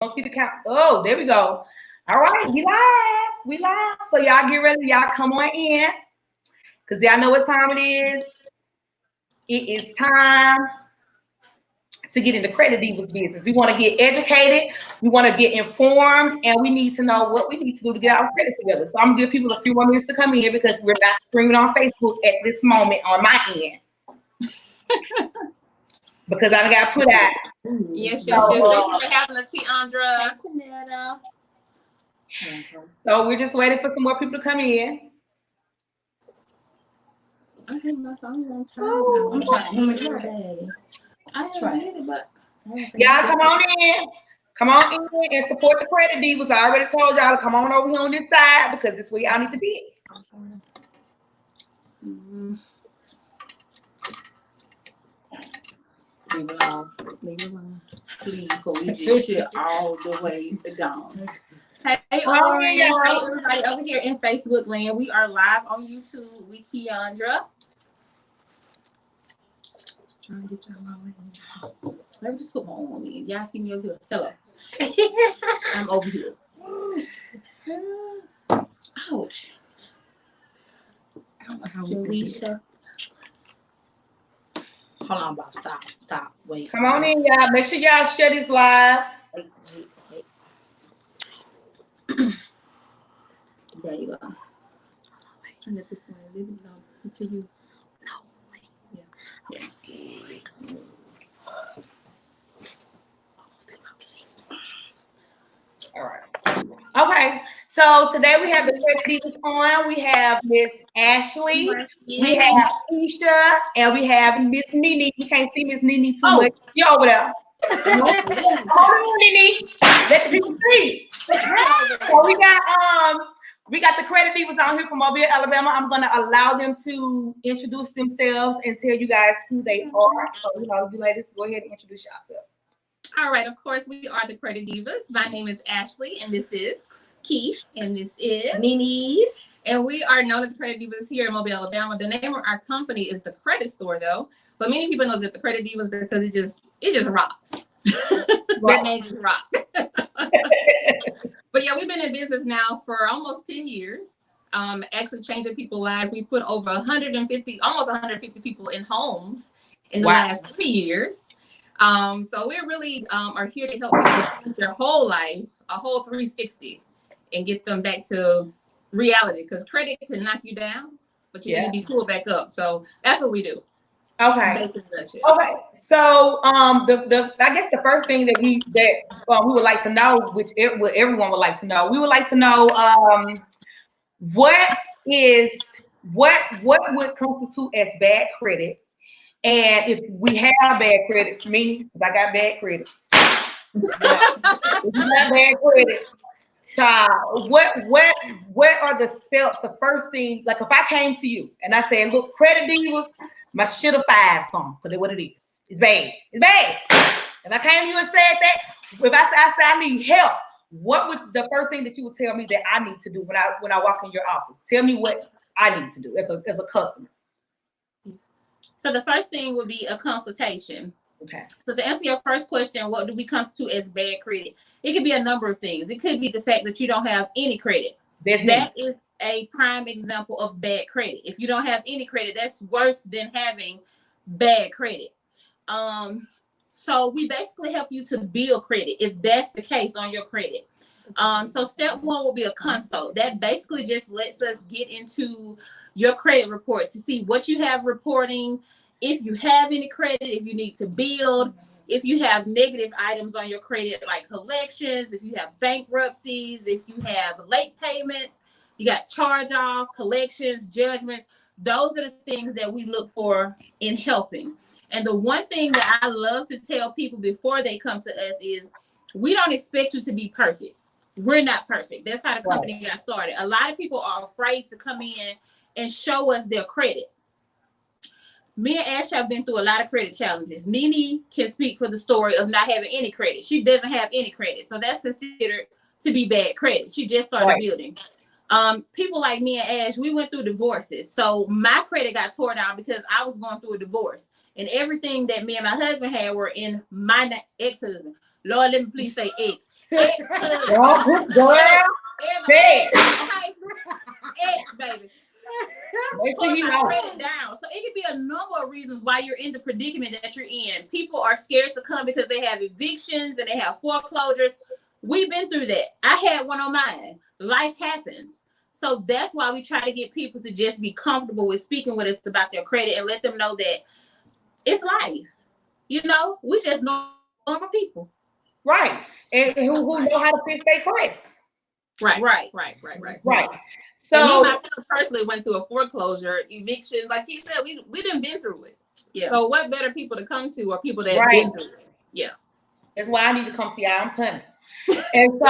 Don't see the count. Oh, there we go. All right, we live. We live. So y'all get ready. Y'all come on in. Because y'all know what time it is. It is time to get into Credit Divas business. We want to get educated. We want to get informed. And we need to know what we need to do to get our credit together. So I'm going to give people a few more minutes to come in because we're not streaming on Facebook at this moment on my end. Because I got put out. Yes. Thank you for having us, Tiandra. So we're just waiting for some more people to come in. I had my phone on time. I'm trying. I tried it, but y'all come on in. Come on in and support the Credit Divas. I already told y'all to come on over here on this side because this is where y'all need to be. Leave it alone. Please, because we just shit all the way down. Hey, Orange. Hey, everybody over here in Facebook land. We are live on YouTube with Keandra. Trying to get y'all in. Let me just put my arm on me. Y'all see me over here. Hello. I'm over here. Ouch. I don't know how we Alicia. Hold on, Bob. Stop. Wait. Come on in, y'all. Make sure y'all share this live. Wait. There you go. Turn it this way. Let it go until you. No. Wait. Yeah. All right. Okay. So today we have the Credit Divas on. We have Miss Ashley, we have Keisha, and we have Miss Nene. You can't see Miss Nene too much. You over there. Come on, Nene. Let the people see. So we got the Credit Divas on here from Mobile, Alabama. I'm gonna allow them to introduce themselves and tell you guys who they are. So you ladies, go ahead and introduce yourself. All right, of course, we are the Credit Divas. My name is Ashley, and this is Keish, and this is Nene. And we are known as Credit Divas here in Mobile, Alabama. The name of our company is the Credit Store, though. But many people know it's the Credit Divas because it just rocks. That name just rock. But yeah, we've been in business now for almost 10 years. Actually changing people's lives. We put over almost 150 people in homes in the last 3 years. So we really are here to help people change their whole life, a whole 360, and get them back to reality. Because credit can knock you down, but you need to be pulled back up. So that's what we do. Okay. Okay. So I guess the first thing that we would like to know, which everyone would like to know, we would like to know what would constitute as bad credit. And if we have bad credit, me, because I got bad credit. If you got bad credit, child, what are the steps? The first thing, like if I came to you and I said, look, Credit Divas, my shit a 5 song, because that's what it is. It's bad. It's bad. If I came to you and said that, if I said I need help, what would the first thing that you would tell me that I need to do when I walk in your office? Tell me what I need to do as a customer. So the first thing would be a consultation. Okay. So to answer your first question, what do we constitute as bad credit? It could be a number of things. It could be the fact that you don't have any credit. That is a prime example of bad credit. If you don't have any credit, that's worse than having bad credit. So we basically help you to build credit if that's the case on your credit. So step one will be a consult. That basically just lets us get into your credit report to see what you have reporting, if you have any credit, if you need to build, if you have negative items on your credit like collections, if you have bankruptcies, if you have late payments, you got charge-off, collections, judgments. Those are the things that we look for in helping. And the one thing that I love to tell people before they come to us is we don't expect you to be perfect. We're not perfect. That's how the company got started. A lot of people are afraid to come in and show us their credit. Me and Ash have been through a lot of credit challenges. Nene can speak for the story of not having any credit. She doesn't have any credit. So that's considered to be bad credit. She just started building. People like me and Ash, we went through divorces. So my credit got tore down because I was going through a divorce. And everything that me and my husband had were in my ex-husband. Lord, let me please say ex. Ex-husband. Girl, Okay, baby. make sure you My know. credit down. So it could be a number of reasons why you're in the predicament that you're in. People are scared to come because they have evictions and they have foreclosures. We've been through that. I had one on mine. Life happens. So that's why we try to get people to just be comfortable with speaking with us about their credit and let them know that it's life. You know, we just normal people. Right. And who know how to fix their credit. Right. So me and my friend personally went through a foreclosure, eviction. Like he said, we didn't been through it. Yeah. So what better people to come to are people that have been through it. Yeah. That's why I need to come to y'all. I'm coming. And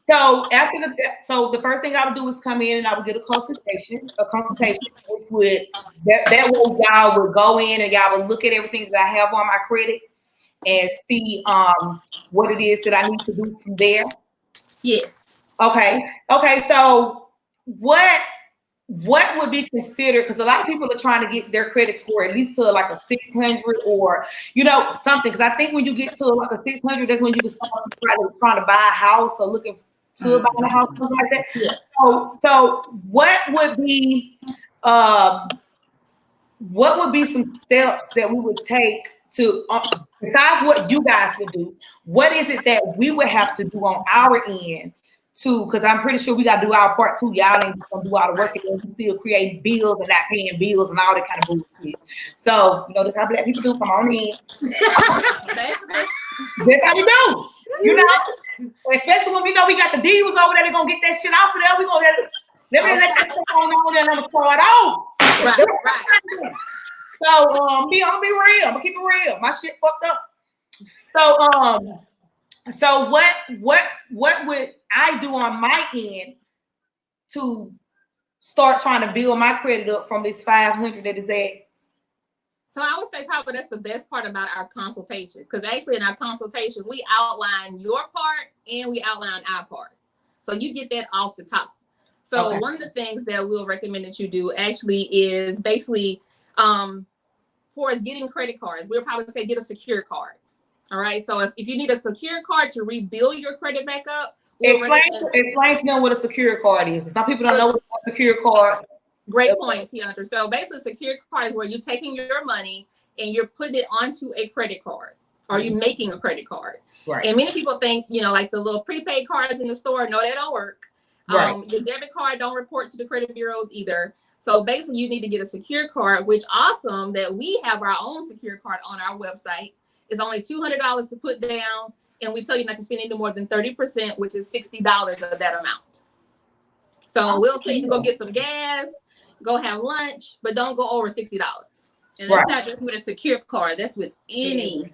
so after the first thing I would do is come in and I would get a consultation, which would that way y'all would go in and y'all would look at everything that I have on my credit and see what it is that I need to do from there. Yes. Okay. So what would be considered, because a lot of people are trying to get their credit score at least to like a 600 or something, because I think when you get to like a 600, that's when you can start trying to buy a house or looking to buy a house, something like that. Yeah. So what would be some steps that we would take to besides what you guys would do? What is it that we would have to do on our end too? Because I'm pretty sure we got to do our part too. Y'all ain't just gonna do all the work and then still creating bills and not paying bills and all that kind of bullshit. So that's how Black people do. Come on in. That's how we do. Especially when we know we got the divas over there. They're gonna get that shit off of there. We gonna let that shit on there and I'm gonna throw it off. Right. So I'm gonna be real. I'm gonna keep it real. My shit fucked up. So what would I do on my end to start trying to build my credit up from this 500 that is at? So I would say probably that's the best part about our consultation, because actually in our consultation we outline your part and we outline our part, so you get that off the top. So one of the things that we'll recommend that you do actually is basically for us getting credit cards, we'll probably say get a secure card. All right. So if you need a secure card to rebuild your credit back up, explain to them what a secure card is. Some people don't know what a secure card. Great point, Keandra. So basically, a secure card is where you're taking your money and you're putting it onto a credit card, or you're making a credit card. Right. And many people think, like the little prepaid cards in the store, no, that don't work. Right. Your debit card don't report to the credit bureaus either. So basically, you need to get a secure card, which awesome that we have our own secure card on our website. It's only $200 to put down, and we tell you not to spend any more than 30%, which is $60 of that amount. So we'll tell you to go get some gas, go have lunch, but don't go over $60. And that's not just with a secure card. That's with any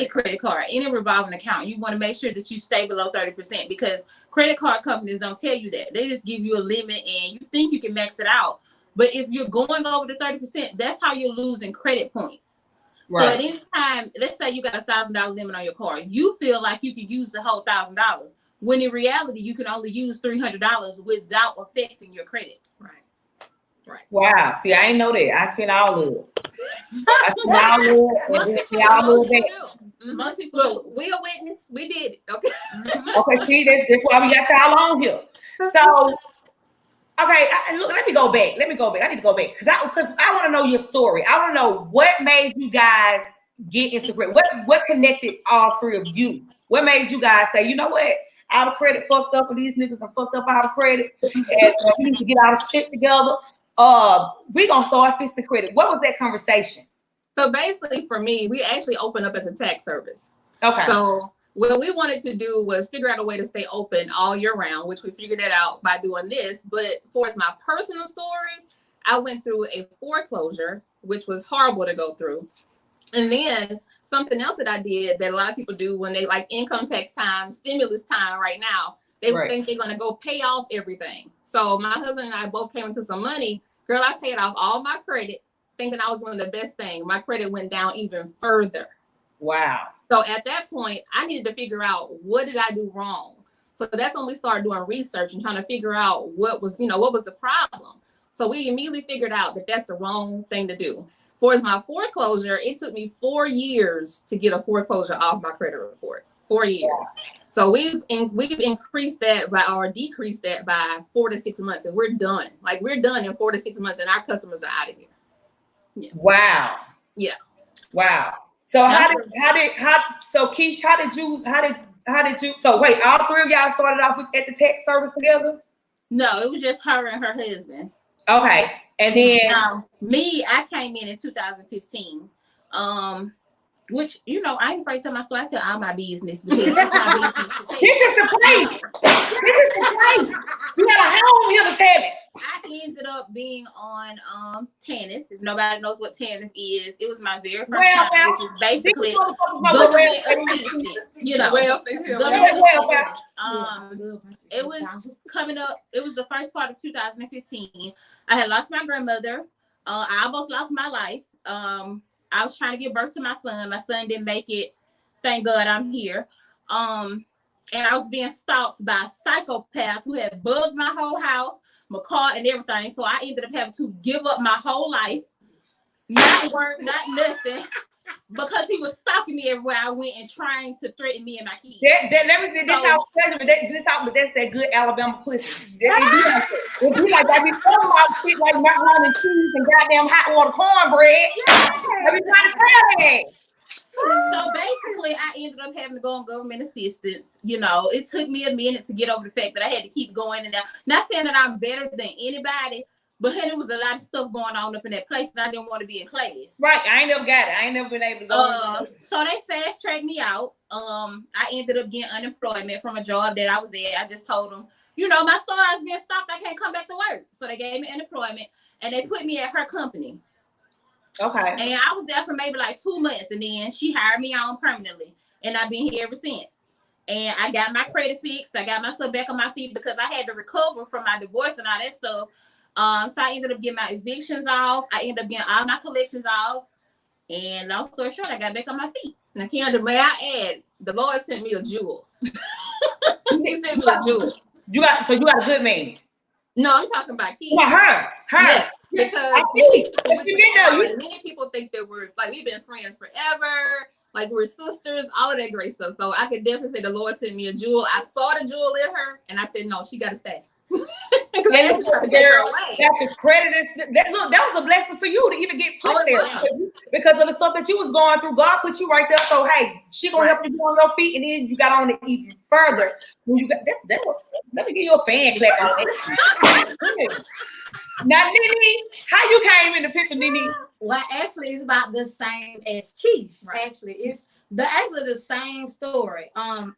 credit card, any revolving account. You want to make sure that you stay below 30%, because credit card companies don't tell you that. They just give you a limit and you think you can max it out. But if you're going over the 30%, that's how you're losing credit points. Right. So at any time, let's say you got a $1,000 limit on your card, you feel like you could use the whole $1,000, when in reality you can only use $300 without affecting your credit. Right. Wow. See, I didn't know that. I spent all of it. Most people, look, we a witness. We did it. Okay. Okay. See, that's why we got y'all on here. So. Okay, look. Let me go back. I need to go back because I want to know your story. I want to know what made you guys get into credit. What connected all three of you? What made you guys say, you know what, our credit fucked up, and these niggas are fucked up our credit, and we need to get our shit together. We gonna start fixing credit. What was that conversation? So basically, for me, we actually opened up as a tax service. Okay. So what we wanted to do was figure out a way to stay open all year round, which we figured that out by doing this. But for my personal story, I went through a foreclosure, which was horrible to go through. And then something else that I did that a lot of people do when they like income tax time, stimulus time right now, they think they're going to go pay off everything. So my husband and I both came into some money. Girl, I paid off all my credit thinking I was doing the best thing. My credit went down even further. Wow. So at that point, I needed to figure out, what did I do wrong? So that's when we started doing research and trying to figure out what was the problem. So we immediately figured out that that's the wrong thing to do. For my foreclosure, it took me 4 years to get a foreclosure off my credit report. 4 years. So we've increased that by or decreased that by 4 to 6 months, and we're done. Like we're done in 4 to 6 months, and our customers are out of here. Yeah. Wow. Yeah. Wow. So so Keish, how did you so wait, all three of y'all started off at the tech service together? No, it was just her and her husband. Okay. And then I came in 2015. Which, you know, I ain't afraid to tell my story. I tell all my business because it's my business to tell. This is the place. This is the place. You got a home here to tell it. I ended up being on TANF. If nobody knows what TANF is, it was my very first time, which is basically government assistance. You know, it was coming up. It was the first part of 2015. I had lost my grandmother. I almost lost my life. I was trying to give birth to my son. My son didn't make it. Thank God I'm here. And I was being stalked by a psychopath who had bugged my whole house, my car, and everything. So I ended up having to give up my whole life, not work, not nothing, because he was stalking me everywhere I went and trying to threaten me and my kids. That's that good Alabama pussy. It be like that. Be talking about shit like macaroni and cheese and goddamn hot water cornbread. Every time I So basically, I ended up having to go on government assistance. You know, it took me a minute to get over the fact that I had to keep going and down. Not saying that I'm better than anybody, but there was a lot of stuff going on up in that place, and I didn't want to be in class. Right, I ain't never got it. I ain't never been able to go. So they fast tracked me out. I ended up getting unemployment from a job that I was at. I just told them, you know, my store is being stopped. I can't come back to work. So they gave me unemployment, and they put me at her company. Okay. And I was there for maybe like 2 months, and then she hired me on permanently, and I've been here ever since. And I got my credit fixed. I got myself back on my feet because I had to recover from my divorce and all that stuff. So I ended up getting my evictions off. I ended up getting all my collections off. And long story short, I got back on my feet. Now, Kendra, may I add, the Lord sent me a jewel. He sent me a jewel. You got a good man. No, I'm talking about Keith. Well, her. Yes, because many people think that we've been friends forever, like we're sisters, all of that great stuff. So I could definitely say the Lord sent me a jewel. I saw the jewel in her, and I said, no, she got to stay. That's the credit. That was a blessing for you to even get put there because of the stuff that you was going through. God put you right there. So hey, she gonna help you get on your feet, and then you got on it even further. When you got that was. Let me give you a fan clap on it. Now, Nene, how you came in the picture, Nene? Well, actually, it's about the same as Keish. Right. Actually, it's the same story.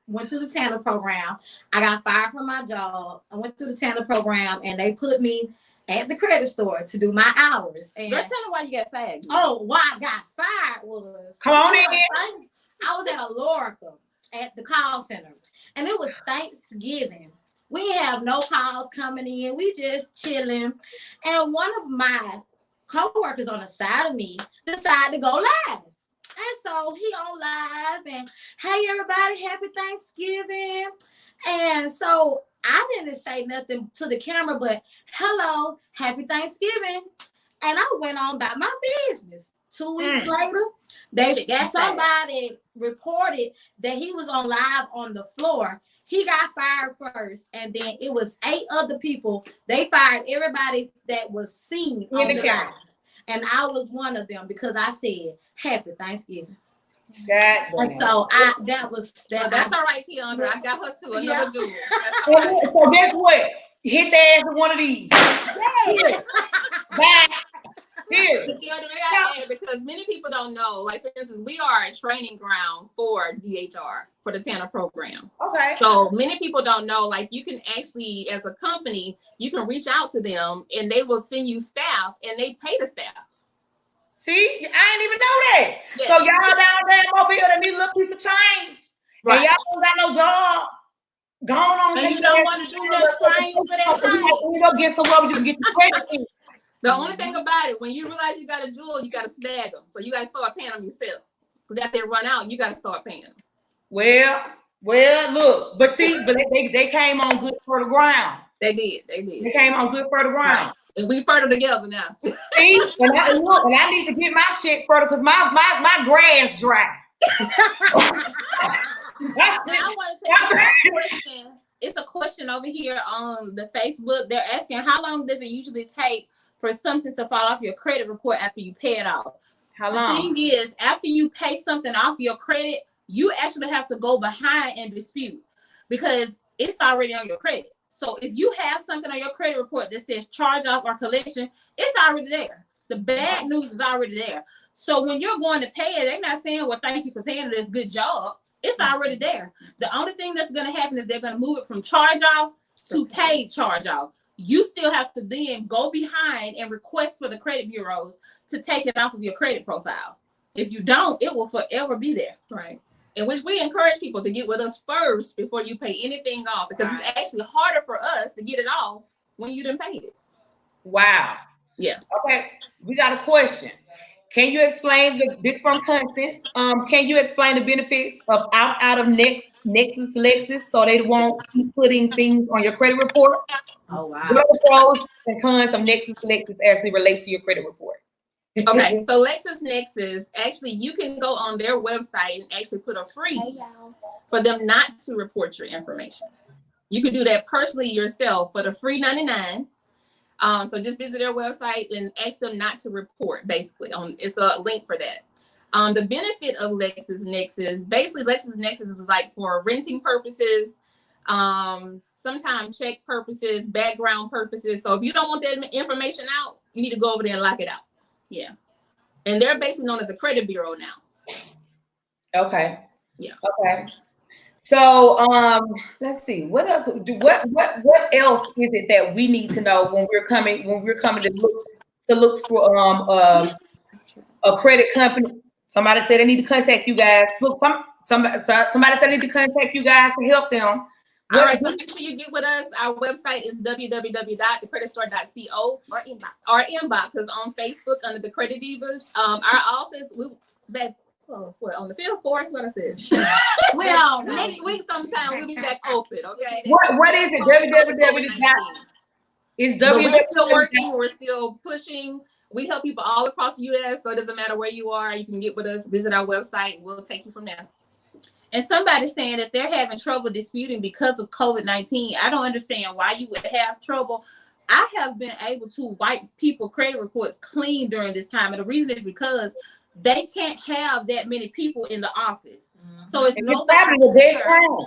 Went through the Tanner program. I got fired from my job. I went through the Tanner program, and they put me at the credit store to do my hours. And girl, tell them why you got fired. Oh, why I got fired was come on in. I was at a Lorica at the call center, and it was Thanksgiving. We have no calls coming in. We just chilling. And one of my co-workers on the side of me decided to go live. And so he on live and, hey, everybody, happy Thanksgiving. And so I didn't say nothing to the camera, but hello, happy Thanksgiving. And I went on about my business. 2 weeks later, somebody reported that he was on live on the floor. He got fired first, and then it was 8 other people. They fired everybody that was seen on the live. And I was one of them because I said, happy Thanksgiving. And so that was that. That's all right, Keandra. I got her too. Another jewel. So guess what? Hit the ass with one of these. Here. Back. Here. Because many people don't know, like for instance, we are a training ground for DHR, for the Tanner program. Okay. So many people don't know, like you can actually, as a company, you can reach out to them and they will send you staff and they pay the staff. See, I didn't even know that. Yeah. So y'all down there in Mobile that need a little piece of change. Right. And y'all don't got no job. Going on. And you don't want to do no change for that time. You don't get somewhere where you can get the credit. The only thing about it, when you realize you got a jewel, you got to snag them. So you got to start paying them yourself. Because after they run out, you got to start paying them. Well, look. But see, they came on good fertile ground. They did. They came on good fertile ground. Right. And we fertile together now. See? And I need to get my shit fertile because my grass dry. I want to take a question. It's a question over here on the Facebook. They're asking, how long does it usually take for something to fall off your credit report after you pay it off? How long? The thing is, after you pay something off your credit, you actually have to go behind and dispute because it's already on your credit. So if you have something on your credit report that says charge off or collection, it's already there. The bad news is already there. So when you're going to pay it, they're not saying, well, thank you for paying this good job. It's already there. The only thing that's going to happen is they're going to move it from charge off to paid charge off. You still have to then go behind and request for the credit bureaus to take it off of your credit profile. If you don't, it will forever be there. Right. In which we encourage people to get with us first before you pay anything off, because it's actually harder for us to get it off when you didn't pay it. Wow. Yeah. Okay. We got a question. Can you explain this from Constance? Can you explain the benefits of out of Nexus Lexus so they won't keep putting things on your credit report? Oh wow. What are the pros and cons of Nexus Lexus as it relates to your credit report? Okay, so LexisNexis, actually, you can go on their website and actually put a freeze for them not to report your information. You can do that personally yourself for the free $99. So just visit their website and ask them not to report, basically. It's a link for that. The benefit of LexisNexis, basically LexisNexis is like for renting purposes, sometimes check purposes, background purposes. So if you don't want that information out, you need to go over there and lock it out. Yeah. And they're basically known as a credit bureau now. Okay. Yeah. Okay. So let's see. What else what else is it that we need to know when we're coming to look for a credit company? Somebody said they need to contact you guys. Look, somebody said they need to contact you guys to help them. All right, so make sure you get with us. Our website is www.thecreditstore.co or inbox. Our inbox is on Facebook under the Credit Divas. Our office, on the 5th, 4th, what I said. Well, next week sometime we'll be back open, okay? What is it? www. It's We're still working, we're still pushing. We help people all across the U.S., so it doesn't matter where you are. You can get with us, visit our website. We'll take you from there. And somebody saying that they're having trouble disputing because of COVID-19. I don't understand why you would have trouble. I have been able to wipe people credit reports clean during this time. And the reason is because they can't have that many people in the office. Mm-hmm. So it's nobody there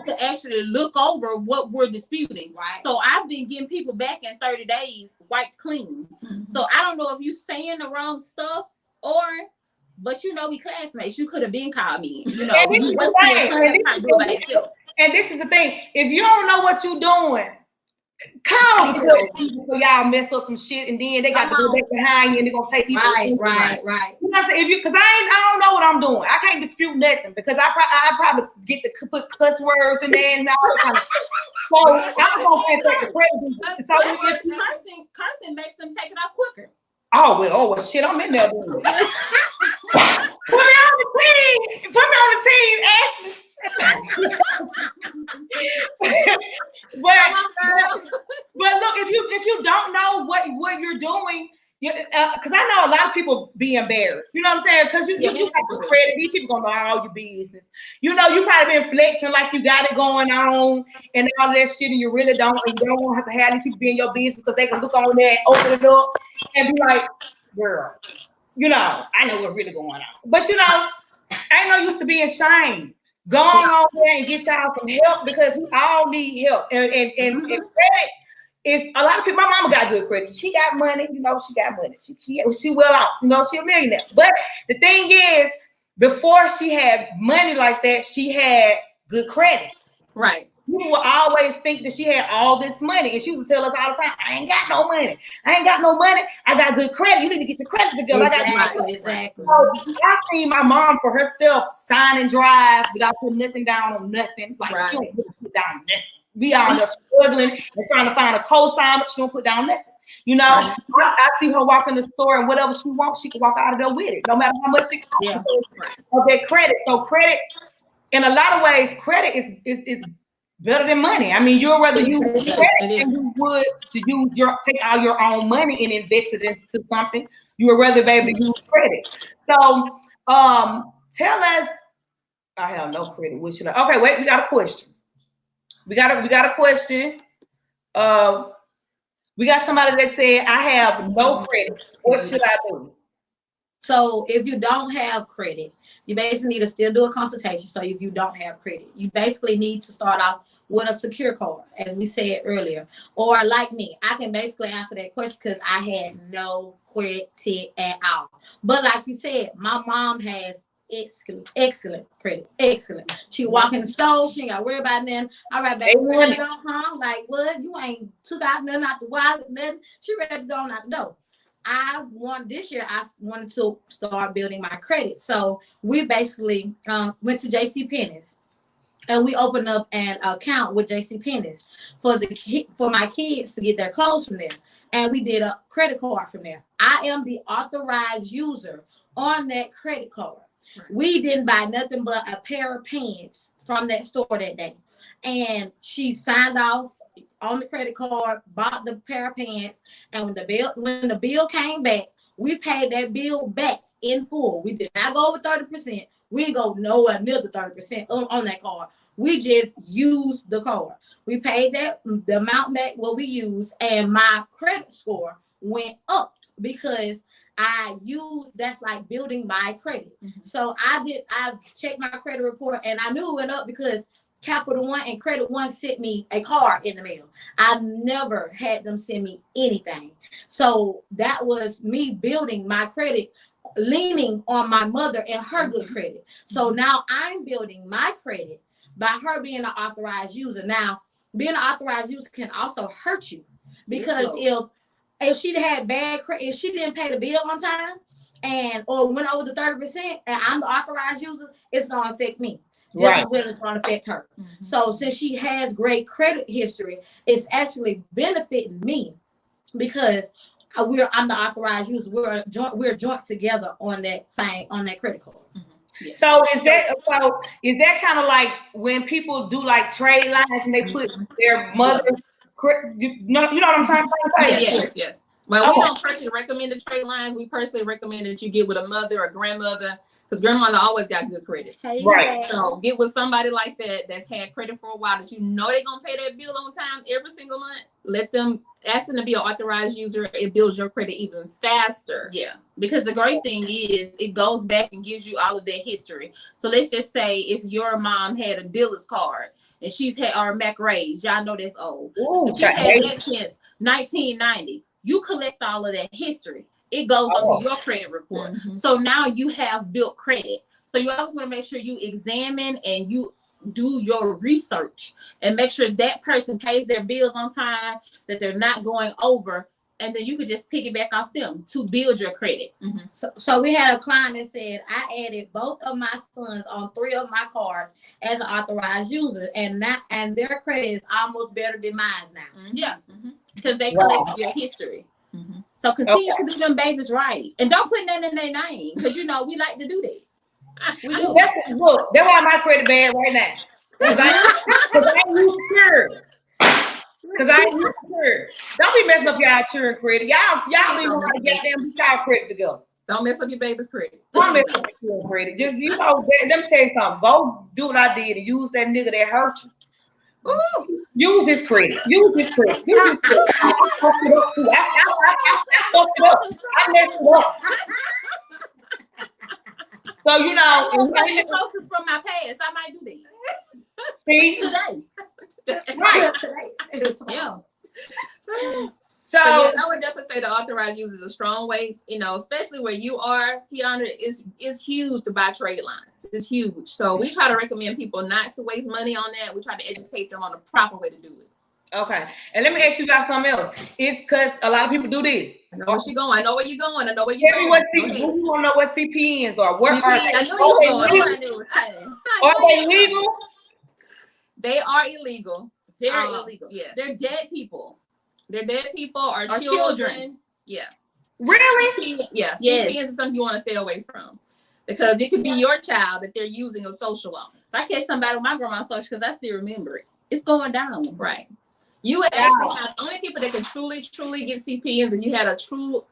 to actually look over what we're disputing. Right. So I've been getting people back in 30 days wiped clean. Mm-hmm. So I don't know if you're saying the wrong stuff but you know, we classmates. You could have been called me. You know, and this is the thing. If you don't know what you're doing, call the so y'all mess up some shit, and then they got to go back behind you, and they're gonna take people. Right. You know what I'm saying? Because I don't know what I'm doing. I can't dispute nothing because I probably get to put cuss words in there and all that kind of. So I'm gonna contact the president. So cursing makes them take it off quicker. Oh well, shit, I'm in there. Put me on the team, Ashley. but look, if you don't know what you're doing, because I know a lot of people be embarrassed. You know what I'm saying? Because you got the credit. These people gonna know all your business. You know, you probably been flexing like you got it going on and all that shit, and you really don't. And you don't want to have these people be in your business because they can look on there, open it up, and be like, "Girl, you know, I know what's really going on." But you know, I ain't no used to being ashamed. Go on there and get y'all some help because we all need help. And credit is a lot of people. My mama got good credit. She got money. You know, she got money. She well off. You know, she a millionaire. But the thing is, before she had money like that, she had good credit. Right. People would always think that she had all this money, and she used to tell us all the time, "I ain't got no money. I ain't got no money. I got good credit. You need to get your credit together." Exactly. So I seen my mom for herself sign and drive without putting nothing down on nothing. Like she don't put down nothing. We all just struggling and trying to find a co-sign, but she don't put down nothing. You know, I see her walk in the store and whatever she wants, she can walk out of there with it, no matter how much it costs of that credit. So credit, in a lot of ways, credit is better than money. I mean, you'd rather use credit than you would to take all your own money and invest it into something. You would rather be able to use credit. So tell us I have no credit. What should I? Okay, wait. We got a question. We got a question. We got somebody that said, I have no credit. What should I do? So if you don't have credit, you basically need to still do a consultation. So if you don't have credit, you basically need to start off with a secure card, as we said earlier. Or like me, I can basically answer that question because I had no credit at all. But like you said, my mom has excellent credit. Excellent. She walk in the store, she ain't gotta worry about nothing. All right, baby, ready to go home? Like, what? You ain't took out nothing out the wallet, nothing. She ready to go out the door. This year I wanted to start building my credit. So we basically went to JCPenney's and we opened up an account with JCPenney's for my kids to get their clothes from there. And we did a credit card from there. I am the authorized user on that credit card. Right. We didn't buy nothing but a pair of pants from that store that day. And she signed off on the credit card, bought the pair of pants, and when the bill came back, we paid that bill back in full. We did not go over 30%. We didn't go nowhere near the 30% on that card. We just used the card. We paid the amount back what we used, and my credit score went up because that's like building my credit. Mm-hmm. So I checked my credit report and I knew it went up because Capital One and Credit One sent me a card in the mail. I've never had them send me anything. So that was me building my credit, leaning on my mother and her good credit. So now I'm building my credit by her being an authorized user. Now, being an authorized user can also hurt you because if she had bad credit, if she didn't pay the bill on time or went over the 30% and I'm the authorized user, it's gonna affect me. Just as well as it's going to affect her. Mm-hmm. So since she has great credit history, it's actually benefiting me because I'm the authorized user. We're joint together on that credit card. Mm-hmm. Yeah. So is that kind of like when people do like trade lines and they put their mother? You know what I'm trying to say? Yes. Well, we don't personally recommend the trade lines. We personally recommend that you get with a mother or grandmother. Because grandmother always got good credit. Right. So get with somebody like that that's had credit for a while that you know they're gonna pay that bill on time every single month. Ask them to be an authorized user. It builds your credit even faster. Yeah. Because the great thing is it goes back and gives you all of that history. So let's just say if your mom had a dealer's card and she's had our Mac Rays, y'all know that's old. If she had that since 1990, you collect all of that history. It goes onto your credit report. Mm-hmm. So now you have built credit. So you always want to make sure you examine and you do your research and make sure that person pays their bills on time, that they're not going over, and then you could just piggyback off them to build your credit. Mm-hmm. So we had a client that said, I added both of my sons on 3 of my cards as an authorized user, and their credit is almost better than mine now. Mm-hmm. Yeah, because they collect your history. Mm-hmm. So continue to do them babies right. And don't put nothing in their name because, we like to do that. We do. That's why my credit bad right now. Because I use secure. Don't be messing up y'all children credit. Y'all don't even want to get them y'all credit together. Don't mess up your baby's credit. Don't mess up your credit. Just, let me tell you something. Go do what I did and use that nigga that hurt you. Ooh. Use his credit. I fucked I messed it up. So the sources from my past, I might do that. See today. Right. Yeah. So I would definitely say the authorized user is a strong way, especially where you are, Keandra, is huge to buy trade lines. It's huge. So we try to recommend people not to waste money on that. We try to educate them on the proper way to do it. Okay. And let me ask you guys something else. It's because a lot of people do this. I know where she's going. I know where you're going. I know where you're going. You want to know what CPNs are? I know you're going. Are they legal? They are illegal. They're illegal. Yeah. They're dead people. They're dead people or children. Yeah. Really? Yeah. CPNs is something you want to stay away from. Because it could be your child that they're using a social on. If I catch somebody with my grandma's social, because I still remember it, it's going down. Right. You would actually have only people that can truly get CPNs, and you had a true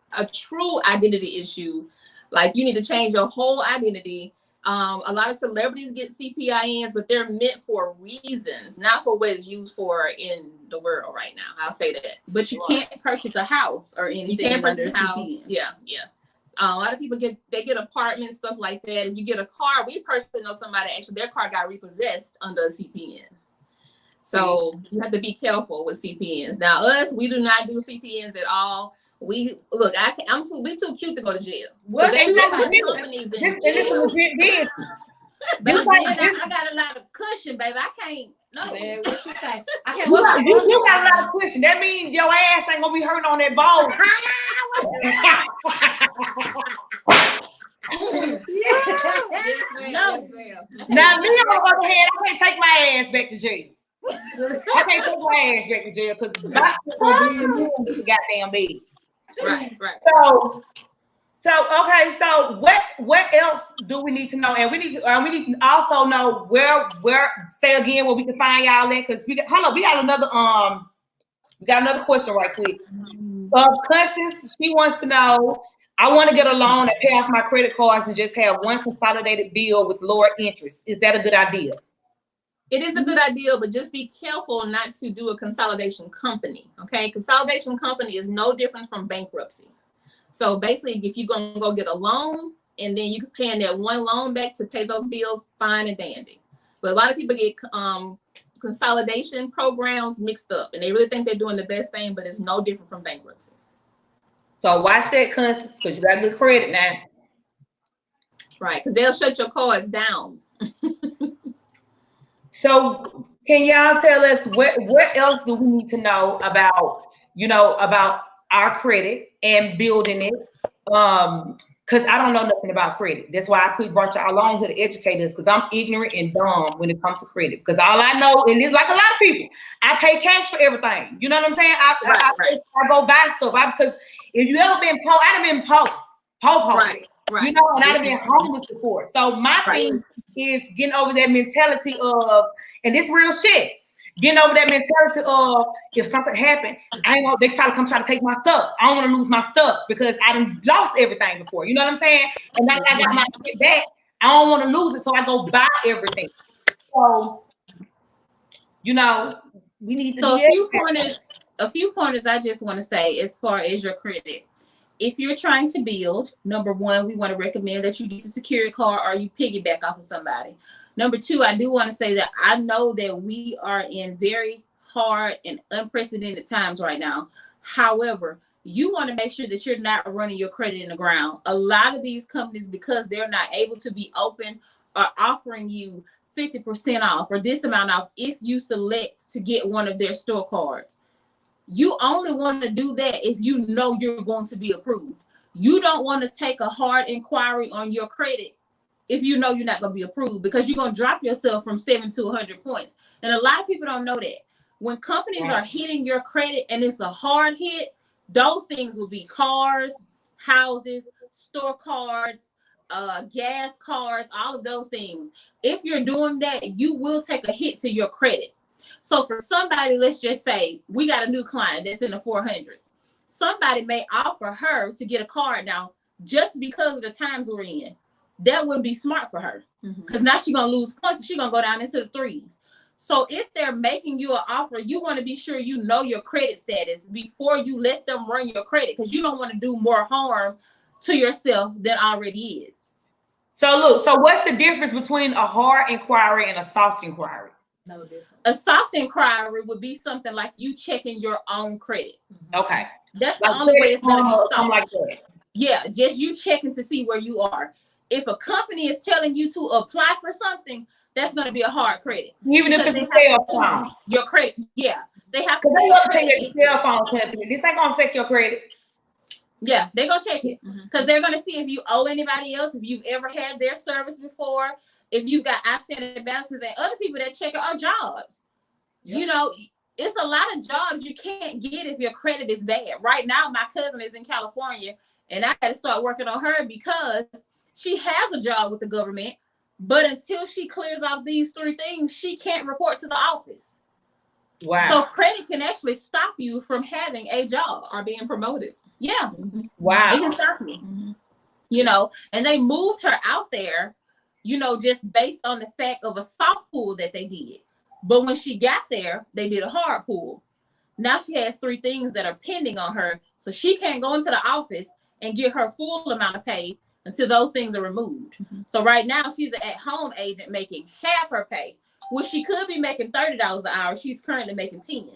identity issue. Like you need to change your whole identity. A lot of celebrities get CPINs, but they're meant for reasons, not for what it's used for in the world right now. I'll say that. But you can't purchase a house or anything. You can't purchase a house. CPN. Yeah. A lot of people get apartments, stuff like that. If you get a car, we personally know somebody actually their car got repossessed under a CPN. So you have to be careful with CPNs. Now we do not do CPNs at all. We look, we too cute to go to jail. What they this companies in jail. I got a lot of cushion, baby. I can't. No. Man, what you say? I can't. You got a lot of cushion. That means your ass ain't gonna be hurting on that ball. No. Now me on the other hand, I can't take my ass back to jail. I can't take my ass back to jail because my shit gonna be in the goddamn bed. Right. So what else do we need to know? And we need to also know where say again where we can find y'all at, because we got another question right quick. Constance, she wants to know, I want to get a loan and pay off my credit cards and just have one consolidated bill with lower interest. Is that a good idea? It is a good idea, but just be careful not to do a consolidation company. Okay, consolidation company is no different from bankruptcy. So basically, if you're going to go get a loan and then you can pay that one loan back to pay those bills, fine and dandy. But a lot of people get consolidation programs mixed up, and they really think they're doing the best thing, but it's no different from bankruptcy. So watch that, Constance, because you got good credit now. Right, because they'll shut your cards down. So can y'all tell us what else do we need to know about our credit and building it? Because I don't know nothing about credit. That's why I brought y'all along here to educate us, because I'm ignorant and dumb when it comes to credit. Because all I know, and it's like a lot of people, I pay cash for everything. You know what I'm saying? I go buy stuff. Because if you ever been poor, I'd have been poor. Right. You know, and I'd have been homeless before. So my thing is getting over that mentality of, and this real shit, getting over that mentality of, if something happened, they probably come try to take my stuff. I don't want to lose my stuff because I done lost everything before. You know what I'm saying? And now I got my shit back. I don't want to lose it, so I go buy everything. So, we need to. So a few pointers I just want to say as far as your credit. If you're trying to build, number one, we want to recommend that you get a security card or you piggyback off of somebody. Number two, I do want to say that I know that we are in very hard and unprecedented times right now. However, you want to make sure that you're not running your credit in the ground. A lot of these companies, because they're not able to be open, are offering you 50% off or this amount off if you select to get one of their store cards. You only want to do that if you know you're going to be approved. You don't want to take a hard inquiry on your credit if you know you're not going to be approved, because you're going to drop yourself from 7 to 100 points. And a lot of people don't know that. When companies are hitting your credit and it's a hard hit, those things will be cars, houses, store cards, gas cards, all of those things. If you're doing that, you will take a hit to your credit. So for somebody, let's just say we got a new client that's in the 400s. Somebody may offer her to get a card now just because of the times we're in. That wouldn't be smart for her, because now she's going to lose points. She's going to go down into the 3s. So if they're making you an offer, you want to be sure you know your credit status before you let them run your credit, because you don't want to do more harm to yourself than already is. So look, so what's the difference between a hard inquiry and a soft inquiry? No difference. A soft inquiry would be something like you checking your own credit. Okay. That's the only way it's going to be soft. Like that. Yeah, just you checking to see where you are. If a company is telling you to apply for something, that's going to be a hard credit. Even if it's a cell phone. Your credit, yeah. They have to say your cell phone company. This ain't going to affect your credit. Yeah, they're going to check it. Because they're going to see if you owe anybody else, if you've ever had their service before, if you've got outstanding balances, and other people that check it are jobs. Yep. You know, it's a lot of jobs you can't get if your credit is bad. Right now, my cousin is in California, and I got to start working on her because she has a job with the government, but until she clears off these 3 things, she can't report to the office. Wow. So credit can actually stop you from having a job or being promoted. Yeah. Wow. It can stop you. You know, and they moved her out there, just based on the fact of a soft pull that they did. But when she got there, they did a hard pull. Now she has 3 things that are pending on her. So she can't go into the office and get her full amount of pay until those things are removed. Mm-hmm. So right now she's an at-home agent making half her pay, which she could be making $30 an hour. She's currently making 10.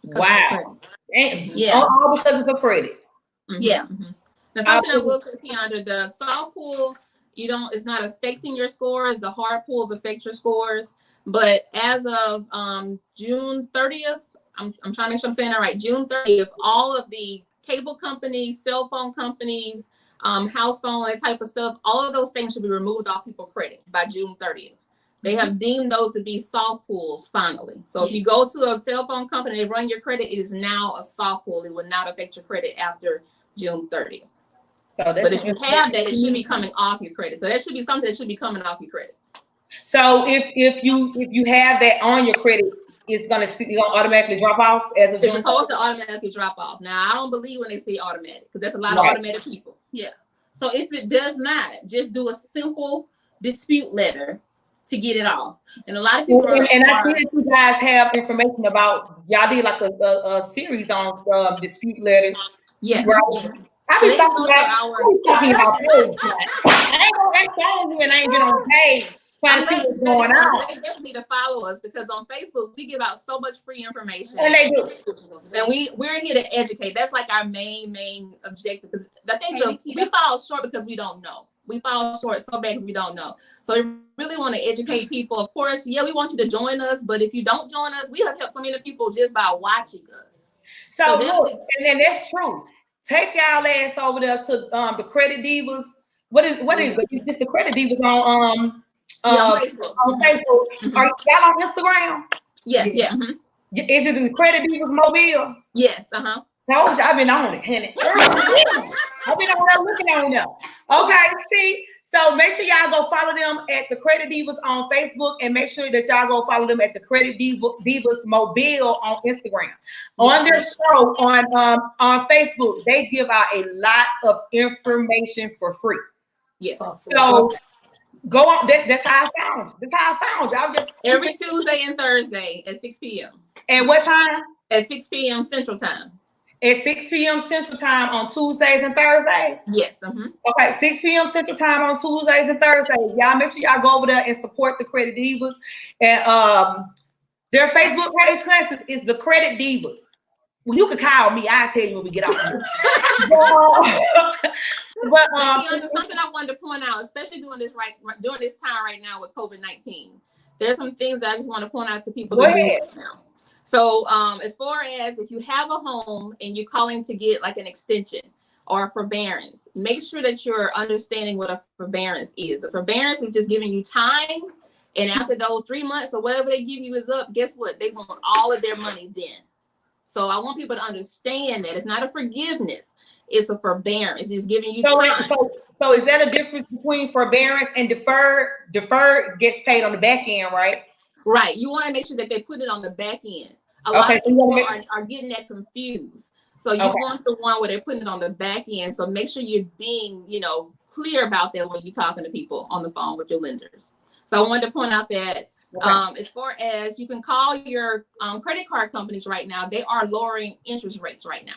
Wow. Yeah. All because of the credit. Mm-hmm. Yeah. Mm-hmm. Now something I will say, under the soft pull, it's not affecting your scores. The hard pulls affect your scores. But as of June 30th, I'm trying to make sure I'm saying that right. June 30th, all of the cable companies, cell phone companies, house phone, that type of stuff, all of those things should be removed off people's credit by June 30th. They have deemed those to be soft pulls finally. So if you go to a cell phone company, they run your credit, it is now a soft pull. It will not affect your credit after June 30th. So but if you have that, it should be coming off your credit. So that should be something that should be coming off your credit. So if you have that on your credit, it's gonna automatically drop off as of June. It's supposed to automatically drop off. Now I don't believe when they say automatic, because there's a lot of automatic people. Yeah. So if it does not, just do a simple dispute letter to get it off. And a lot of people I see that you guys have information about, y'all did like a series on dispute letters. Yeah. Right. I be talking about page. I ain't gonna act on here and I ain't been on page. Trying to see what's going on. They definitely need to follow us, because on Facebook we give out so much free information. And they do. And we're here to educate. That's like our main objective. Because I think we fall short because we don't know. We fall short so bad because we don't know. So we really want to educate people. Of course, we want you to join us, but if you don't join us, we have helped so many people just by watching us. So look, and that's true. Take y'all ass over there to the Credit Divas. What is it? It's the Credit Divas on Facebook. Mm-hmm. Are y'all on Instagram? Yes. Yeah. Mm-hmm. Is it the Credit Divas Mobile? Yes. Uh-huh. Told you I've been on it, honey. I've been on there looking on them. Okay, see. So make sure y'all go follow them at the Credit Divas on Facebook, and make sure that y'all go follow them at the Credit Divas Mobile on Instagram. On their show on Facebook, they give out a lot of information for free. Yes. So go on. That's how I found. That's how I found you. I'm just every Tuesday and Thursday at 6 p.m. And what time? At 6 p.m. Central Time. At 6 p.m. Central Time on Tuesdays and Thursdays? Yes. Mm-hmm. Okay, 6 p.m. Central Time on Tuesdays and Thursdays. Y'all make sure y'all go over there and support the Credit Divas. And their Facebook page classes is the Credit Divas. Well, you can call me. I'll tell you when we get off. But something I wanted to point out, especially during this time right now with COVID-19, there's some things that I just want to point out to people. Go ahead. Now. So as far as if you have a home and you're calling to get like an extension or a forbearance, make sure that you're understanding what a forbearance is. A forbearance is just giving you time, and after those 3 months or whatever they give you is up, guess what? They want all of their money then. So I want people to understand that it's not a forgiveness, it's a forbearance. It's just giving you time. So is that a difference between forbearance and deferred? Deferred gets paid on the back end, right? Right. You want to make sure that they put it on the back end. A lot of people are getting that confused. So you want the one where they're putting it on the back end. So make sure you're being, clear about that when you're talking to people on the phone with your lenders. So I wanted to point out that as far as you can call your credit card companies right now, they are lowering interest rates right now.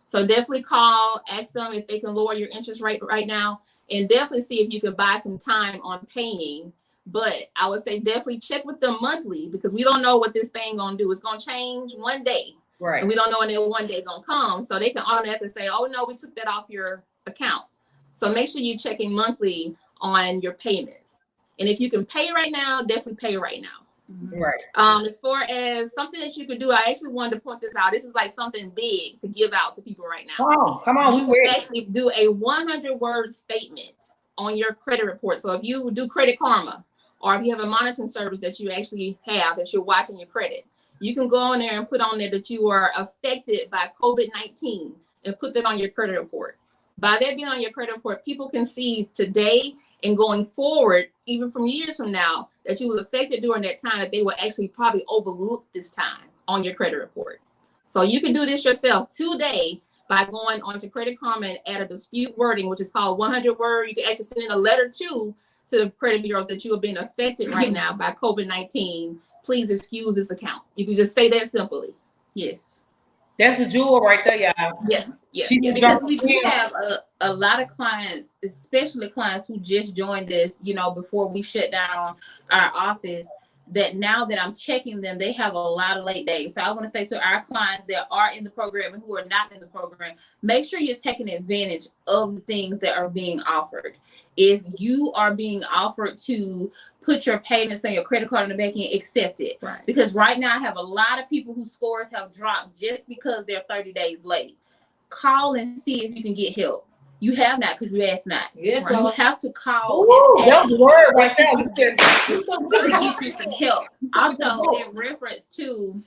So definitely call, ask them if they can lower your interest rate right now, and definitely see if you can buy some time on paying. But I would say definitely check with them monthly, because we don't know what this thing gonna do. It's gonna change one day, right? And we don't know when that one day gonna come. So they can automatically say, "Oh no, we took that off your account." So make sure you're checking monthly on your payments. And if you can pay right now, definitely pay right now. Mm-hmm. Right. As far as something that you could do, I actually wanted to point this out. This is like something big to give out to people right now. Come on. You can actually do a 100-word statement on your credit report. So if you do Credit Karma, or if you have a monitoring service that you actually have, that you're watching your credit, you can go in there and put on there that you are affected by COVID-19 and put that on your credit report. By that being on your credit report, people can see today and going forward, even from years from now, that you were affected during that time, that they will actually probably overlook this time on your credit report. So you can do this yourself today by going onto Credit Karma and add a dispute wording, which is called 100 word. You can actually send in a letter to to the credit bureaus that you are being affected right now by COVID-19, please excuse this account. You can just say that simply. Yes. That's a jewel right there, y'all. Yes, yes, She yes. Because we do have a lot of clients, especially clients who just joined us, you know, before we shut down our office, that now that I'm checking them, they have a lot of late days. So I want to say to our clients that are in the program and who are not in the program, make sure you're taking advantage of the things that are being offered. If you are being offered to put your payments on your credit card on the back end, accept it. Right. Because right now I have a lot of people whose scores have dropped just because they're 30 days late. Call and see if you can get help. You have not because you asked not. Yes, Right. You have to call Ooh, and that was ask the word right there. to get you some help. Also, in reference to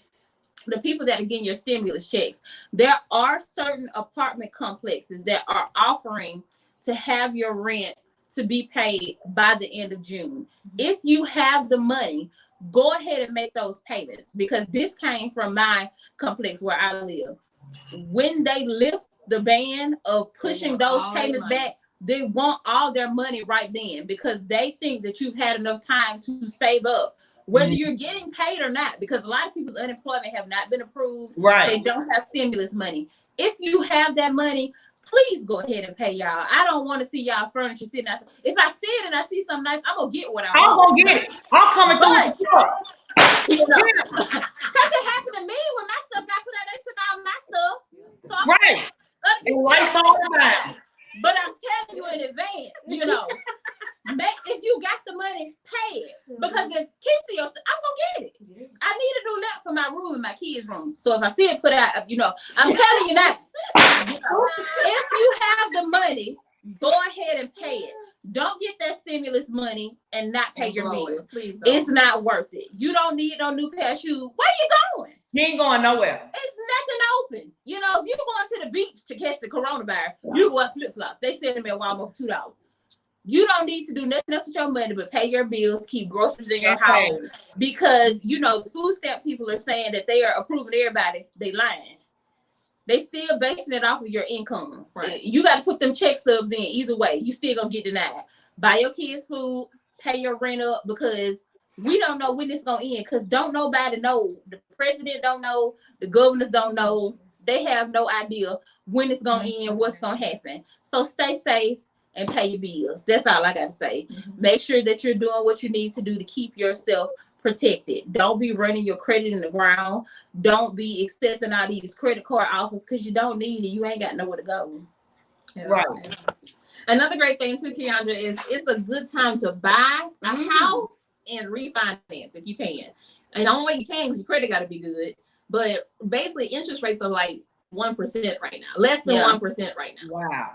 the people that are getting your stimulus checks, there are certain apartment complexes that are offering to have your rent to be paid by the end of June. If you have the money, go ahead and make those payments, because this came from my complex where I live. When they lift the ban of pushing those payments back, they want all their money right then, because they think that you've had enough time to save up, whether you're getting paid or not, because a lot of people's unemployment have not been approved. Right. They don't have stimulus money. If you have that money, please go ahead and pay y'all. I don't want to see y'all furniture sitting out. If I see it and I see something nice, I'm gonna get what I want. I'm gonna get it. I'm coming through. You know, because it happened to me when my stuff got put out. They took all my stuff. So I'm Right. It was all mine. But I'm telling you in advance, you know, if you got the money, pay it. Because if Keisha, I'm gonna get it. I need to do that for my room and my kids' room. So if I see it put out, you know, I'm telling you now. You know, if you have the money, go ahead and pay it. Don't get that stimulus money and not pay your bills. Please don't. It's not worth it. You don't need no new pair of shoes. Where you going? You ain't going nowhere. It's nothing open. You know, if you're going to the beach to catch the coronavirus, you wear flip-flops. They sell them at Walmart for $2. You don't need to do nothing else with your money but pay your bills, keep groceries in your house. Because, you know, food stamp people are saying that they are approving everybody. They lying. They still basing it off of your income. Right. You got to put them check stubs in either way. You still gonna get denied. Buy your kids food, pay your rent up, because we don't know when it's gonna end. Because don't nobody know. The president don't know. The governors don't know. They have no idea when it's gonna end, what's gonna happen. So stay safe and pay your bills. That's all I gotta say. Make sure that you're doing what you need to do to keep yourself protected. Don't be running your credit in the ground. Don't be accepting all these credit card offers because you don't need it. You ain't got nowhere to go. Right. Another great thing too, Keandra, is it's a good time to buy a house and refinance if you can. And the only way you can is your credit got to be good. But basically, interest rates are like 1% right now, less than 1% right now. Wow.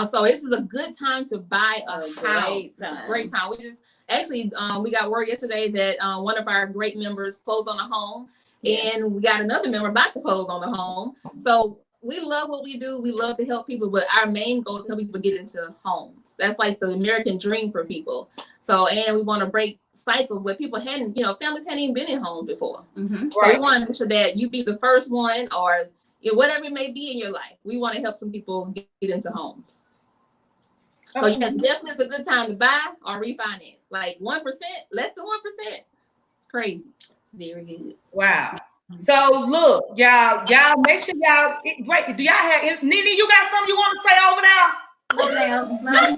So this is a good time to buy a house. Great time. We just actually we got word yesterday that one of our great members closed on a home, and we got another member about to close on a home. So we love what we do. We love to help people, but our main goal is to help people get into homes. That's like the American dream for people. So, and we want to break cycles where people hadn't, you know, families hadn't even been in homes before. So we want to make sure that you be the first one, or you know, whatever it may be in your life. We want to help some people get into homes. So yes, definitely it's a good time to buy or refinance. Like 1%, less than 1%. It's crazy. Very good. Wow. So look, y'all make sure y'all wait. Do y'all have Nene? You got something you want to say over there? No.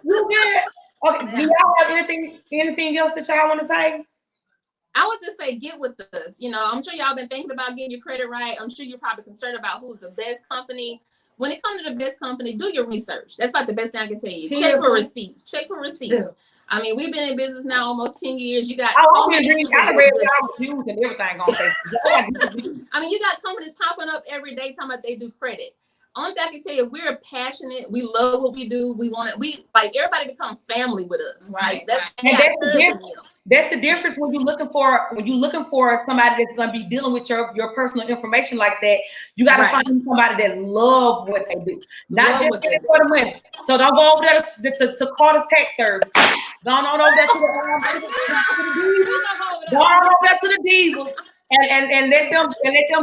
You good? Okay. Do y'all have anything else that y'all want to say? I would just say get with us. You know, I'm sure y'all been thinking about getting your credit right. I'm sure you're probably concerned about who's the best company. When it comes to the best company, do your research. That's like the best thing I can tell you. Check for receipts. Yeah. I mean, we've been in business now almost 10 years. You got I read y'all reviews and everything on Facebook. I mean, you got companies popping up every day talking about they do credit. Only thing I can tell you, we're passionate. We love what we do. We want it. We like everybody become family with us. Right. That's the difference when you're looking for somebody that's gonna be dealing with your personal information like that. You gotta find somebody that love what they do, not just for the money. So don't go over there to Carter's tax service. Go on over there to the Divas. And let them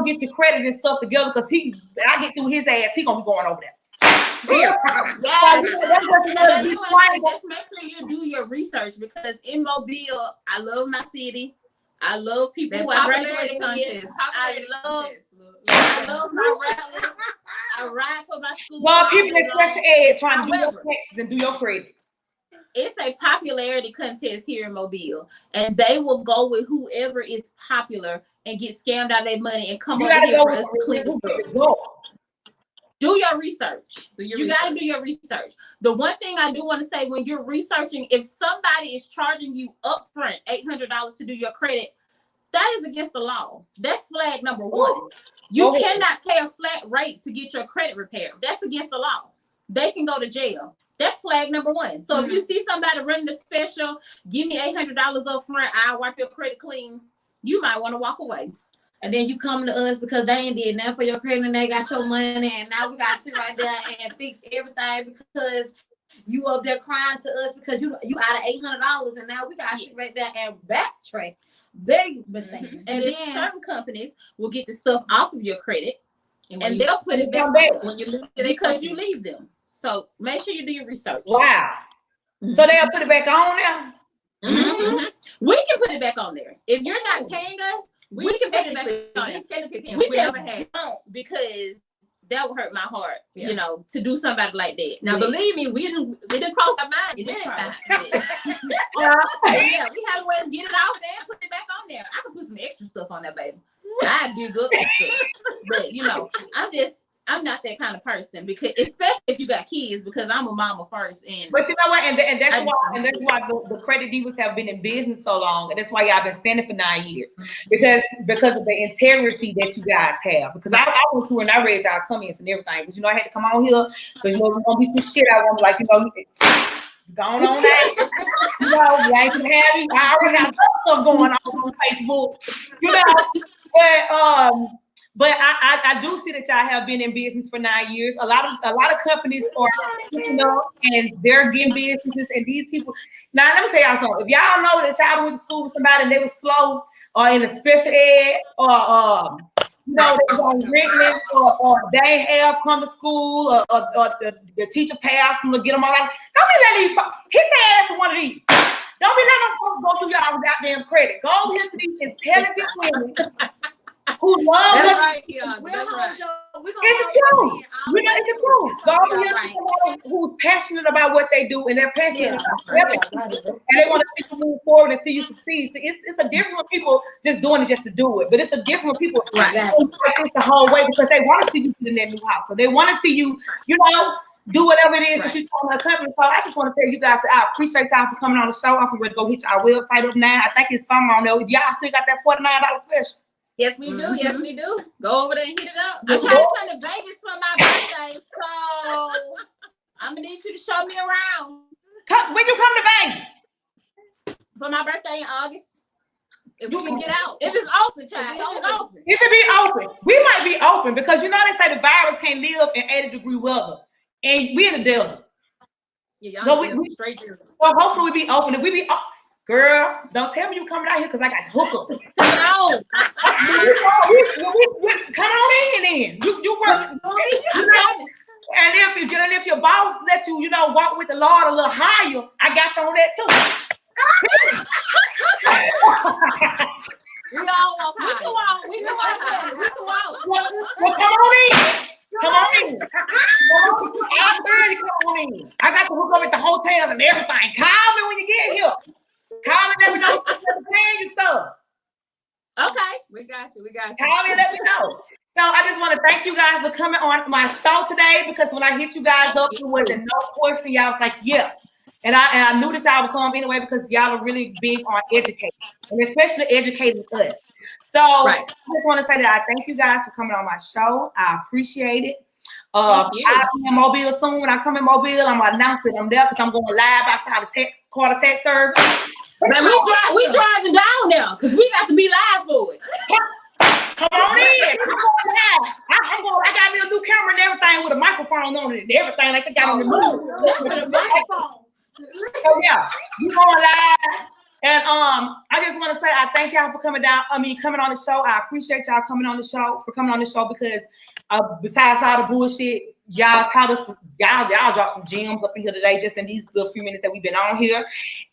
get your credit and stuff together, because I get through his ass, he gonna be going over there. here. Just make sure you do your research, because in Mobile, I love my city. I love people who I graduated with. I love my rallies. I ride for my school. Well, people in special ed trying to do your taxes and do your credit. It's a popularity contest here in Mobile, and they will go with whoever is popular and get scammed out of their money and come over here for us to clean up. Do your research. You got to do your research. The one thing I do want to say, when you're researching, if somebody is charging you upfront $800 to do your credit, that is against the law. That's flag number one. You cannot pay a flat rate to get your credit repaired. That's against the law. They can go to jail. That's flag number one. So if you see somebody running the special, give me $800 up front, I'll wipe your credit clean, you might want to walk away. And then you come to us because they ain't did nothing for your credit and they got your money, and now we got to sit right there and fix everything because you up there crying to us because you out of $800, and now we got to sit right there and backtrack their mistakes. And then certain companies will get the stuff off of your credit and they'll put it back on when you leave it because you leave them. So make sure you do your research. Wow. So they'll put it back on there? We can put it back on there. If you're not paying us, we can put it back on there. We just don't, because that would hurt my heart, you know, to do somebody like that. Now, believe me, we didn't cross our minds many times. Yeah, we have ways to get it off there and put it back on there. I can put some extra stuff on there, baby. I dig up that stuff. But, you know, I'm not that kind of person, because especially if you got kids, because I'm a mama first. But you know what? And that's why the credit divas have been in business so long, and that's why y'all been standing for 9 years, because of the integrity that you guys have. Because I went through and I read y'all comments and everything, because you know I had to come on here because you know there's gonna be some shit I want, like, you know, going on that. You know, you ain't gonna have me. I already got stuff going on Facebook. You know, but I do see that y'all have been in business for 9 years. A lot of companies are, you know, and they're getting businesses, and these people. Now let me tell y'all something. If y'all know that y'all went to school with somebody and they was slow, or in a special ed, or you know, they was on Rickman, or they ain't have come to school, or the teacher passed them to get them all out. Don't be letting these hit their ass for one of these. Don't be letting them folks go through y'all goddamn credit. Go here to these intelligent women who love That's us. right, yeah. That's right. It's the truth. You know, it's the truth. Go over here to somebody who's passionate about what they do, and they're passionate about everything, and they want to see you move forward and see you succeed. So it's a different when people just doing it just to do it, but it's a different when people like this the whole way because they want to see you in that new house. So they want to see you, you know, do whatever it is that you told the company. So I just want to tell you guys, I appreciate y'all for coming on the show. I'm going to go hit our website up now. I think it's somewhere on there. Y'all still got that $49 special. Yes, we do. Yes, we do. Go over there and heat it up. I'm trying to come to Vegas for my birthday, so I'm gonna need you to show me around. When you come to Vegas? For my birthday in August. If you can get out. If it's open, child. If it's open. If it be open. We might be open because you know they say the virus can't live in 80-degree weather. And we in the desert. Yeah, so we straight here. Well, hopefully we be open. If we be open. Girl, don't tell me you coming out here because I got hookups. No. Come on in then. You work. You know, and if your boss let you, you know, walk with the Lord a little higher, I got you on that too. We all walk high. We can walk. Well, come on in. Come on in. Come on in. I got to hook up at the hotel and everything. Call me when you get here. Call me and let me know paying your stuff. Okay, we got you. Call me and let me know. So I just want to thank you guys for coming on my show today, because when I hit you guys up, it wasn't no question. Y'all was like, yeah. And I knew that y'all would come anyway because y'all are really big on educating, and especially educating us. So I just want to say that I thank you guys for coming on my show. I appreciate it. I'll be in Mobile soon. When I come in Mobile, I'm gonna announce it. I'm there because I'm going live outside the Carter Tech Service. Man, we driving down there because we got to be live for it. Come on in. I'm going live. I got me a new camera and everything with a microphone on it and everything like they got on the move. With a microphone. So yeah, you going live. And I just want to say I thank y'all for coming on the show. I appreciate y'all coming on the show because besides all the bullshit, y'all taught us, y'all dropped some gems up in here today, just in these little few minutes that we've been on here.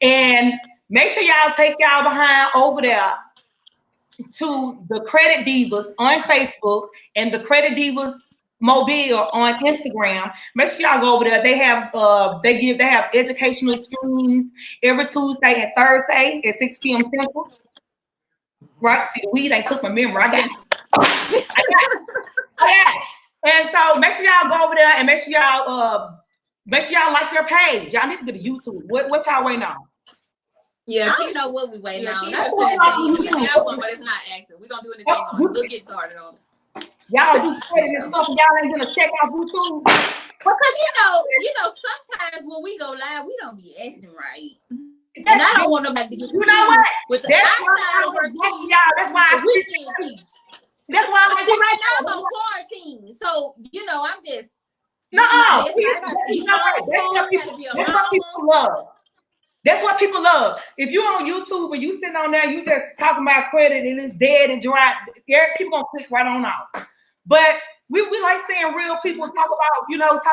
And make sure y'all take y'all behind over there to the Credit Divas on Facebook and the Credit Divas Mobile on Instagram. Make sure y'all go over there. They have educational streams every Tuesday and Thursday at 6 p.m. Central. Right? See, the weed ain't took my memory. I got it. And so make sure y'all go over there and make sure y'all like your page. Y'all need to get to YouTube. What y'all waiting on? Yeah, I don't know what we waiting on. We have one, but it's not active. We don't do anything on it. We'll get started on it. Y'all do credit and stuff, and y'all ain't gonna check out YouTube. Because you know, sometimes when we go live, we don't be acting right. And I don't want nobody to get you know what? With the That's outside why of her team. that's why I that's why I'm like right now I'm on quarantine. So I'm just no. That's what people love. If you're on YouTube and you sitting on there, you just talking about credit and it's dead and dry, people gonna click right on out. But we like seeing real people talk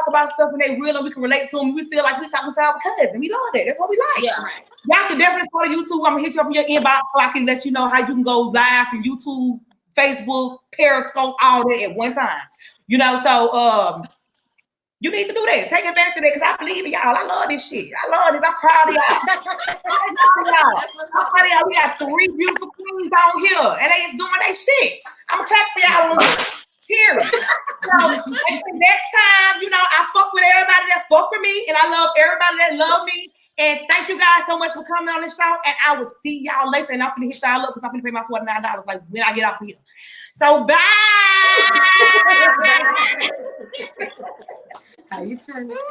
about stuff and they real and we can relate to them. We feel like we talking to our cousin. We love that. That's what we like. Yeah, right. Y'all should definitely go to YouTube. I'm gonna hit you up in your inbox so I can let you know how you can go live from YouTube, Facebook, Periscope, all that at one time. So you need to do that. Take advantage of that because I believe in y'all. I love this shit. I love this. I'm proud of y'all. I'm proud of y'all. We got 3 beautiful queens on here and they is doing their shit. I'm clap for y'all on this. Period. So next time, I fuck with everybody that fuck with me and I love everybody that love me. And thank you guys so much for coming on the show. And I will see y'all later. And I'm gonna hit y'all up because I'm gonna pay my $49 like when I get off of here. So bye. How you turn it?